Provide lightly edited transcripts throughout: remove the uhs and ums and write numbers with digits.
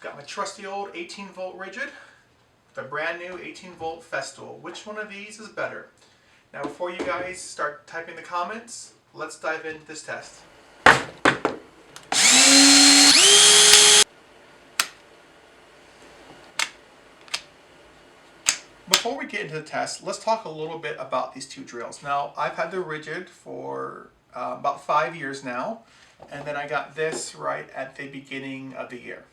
Got my trusty old 18-volt rigid, the brand new 18-volt Festool. Which one of these is better? Now before you guys start typing the comments, let's dive into this test. Before we get into the test, let's talk a little bit about these two drills. Now, I've had the rigid for about 5 years now, and then I got this right at the beginning of the year.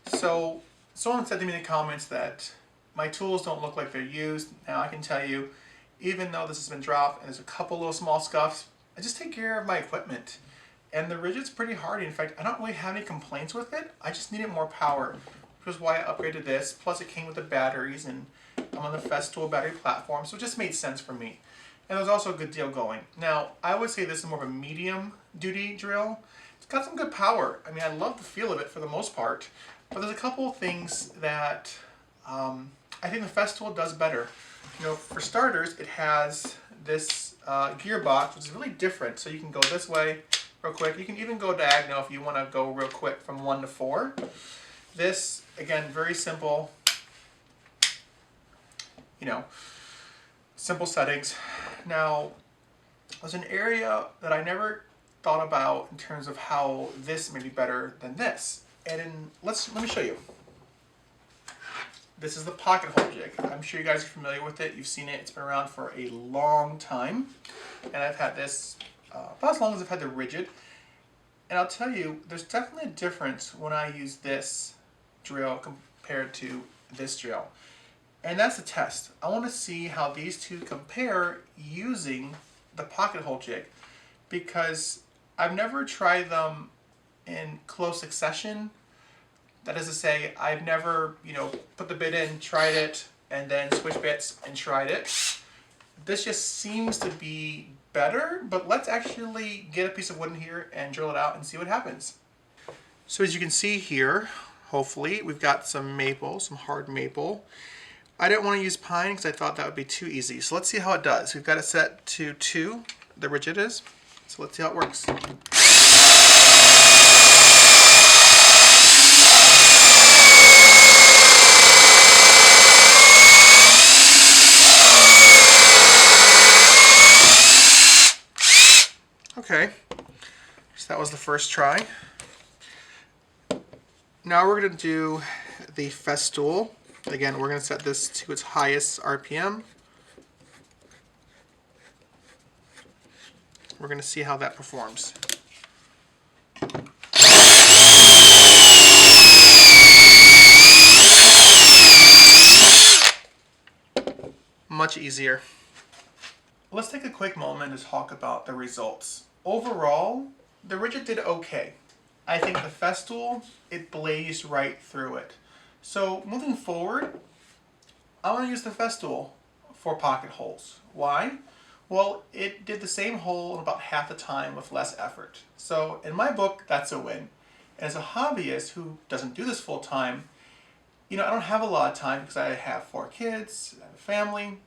So, someone said to me in the comments that my tools don't look like they're used. Now, I can tell you, even though this has been dropped and there's a couple little small scuffs, I just take care of my equipment. And the rigid's pretty hardy. In fact, I don't really have any complaints with it. I just needed more power, which is why I upgraded this. Plus, it came with the batteries, and I'm on the Festool battery platform, so it just made sense for me. And there was also a good deal going. Now, I would say this is more of a medium duty drill. It's got some good power. I mean, I love the feel of it for the most part, but there's a couple of things that I think the Festool does better. You know, for starters, it has this gearbox, which is really different. So you can go this way real quick. You can even go diagonal if you want to go real quick from 1 to 4. This, again, very simple. You know, simple settings. Now, there's an area that I never thought about in terms of how this may be better than this. And let me show you. This is the pocket hole jig. I'm sure you guys are familiar with it. You've seen it. It's been around for a long time. And I've had this about as long as I've had the rigid. And I'll tell you, there's definitely a difference when I use this drill compared to this drill. And that's the test. I want to see how these two compare using the pocket hole jig, because I've never tried them in close succession. That is to say, I've never, put the bit in, tried it, and then switched bits and tried it. This just seems to be better, but let's actually get a piece of wood in here and drill it out and see what happens. So as you can see here, hopefully, we've got some maple, some hard maple. I didn't want to use pine because I thought that would be too easy. So let's see how it does. We've got it set to 2, the rigid is. So let's see how it works. Okay, so that was the first try. Now we're going to do the Festool. Again, we're going to set this to its highest RPM. We're going to see how that performs. Much easier. Let's take a quick moment to talk about the results. Overall, the rigid did okay. I think the Festool, it blazed right through it. So moving forward, I want to use the Festool for pocket holes. Why? Well, it did the same hole in about half the time with less effort. So in my book, that's a win. And as a hobbyist who doesn't do this full time, I don't have a lot of time because I have 4 kids, I have a family,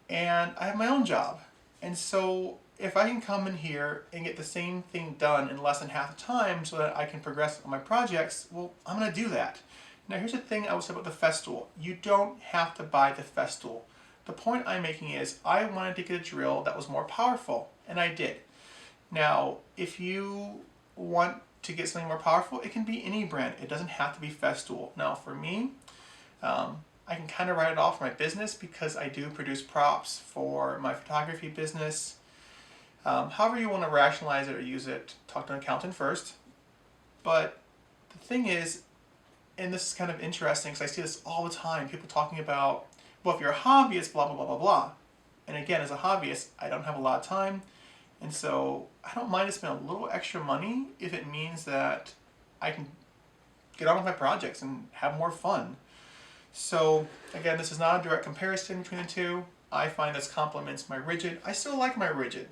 and I have my own job. And so if I can come in here and get the same thing done in less than half the time so that I can progress on my projects, well, I'm going to do that. Now here's the thing I would say about the Festool. You don't have to buy the Festool. The point I'm making is I wanted to get a drill that was more powerful, and I did. Now, if you want to get something more powerful, it can be any brand. It doesn't have to be Festool. Now for me, I can kind of write it off my business because I do produce props for my photography business. However you want to rationalize it or use it, talk to an accountant first. But the thing is, and this is kind of interesting because I see this all the time, people talking about, well, if you're a hobbyist, blah, blah, blah, blah, blah. And again, as a hobbyist, I don't have a lot of time. And so I don't mind to spend a little extra money if it means that I can get on with my projects and have more fun. So again, this is not a direct comparison between the two. I find this complements my rigid. I still like my rigid.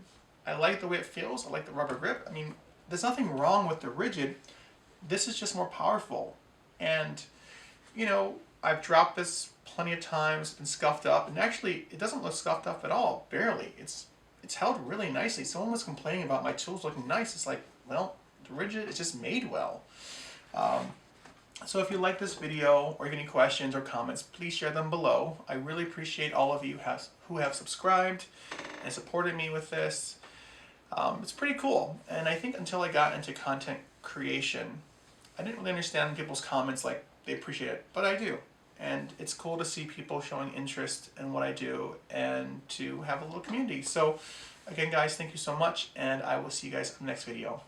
I like the way it feels. I like the rubber grip. I mean, there's nothing wrong with the rigid. This is just more powerful. And, I've dropped this plenty of times and scuffed up, and actually it doesn't look scuffed up at all, barely. It's held really nicely. Someone was complaining about my tools looking nice. It's like, well, the rigid is just made well. So if you like this video or have any questions or comments, please share them below. I really appreciate all of you who have subscribed and supported me with this. It's pretty cool. And I think until I got into content creation, I didn't really understand people's comments like they appreciate it, but I do. And it's cool to see people showing interest in what I do and to have a little community. So again, guys, thank you so much, and I will see you guys in the next video.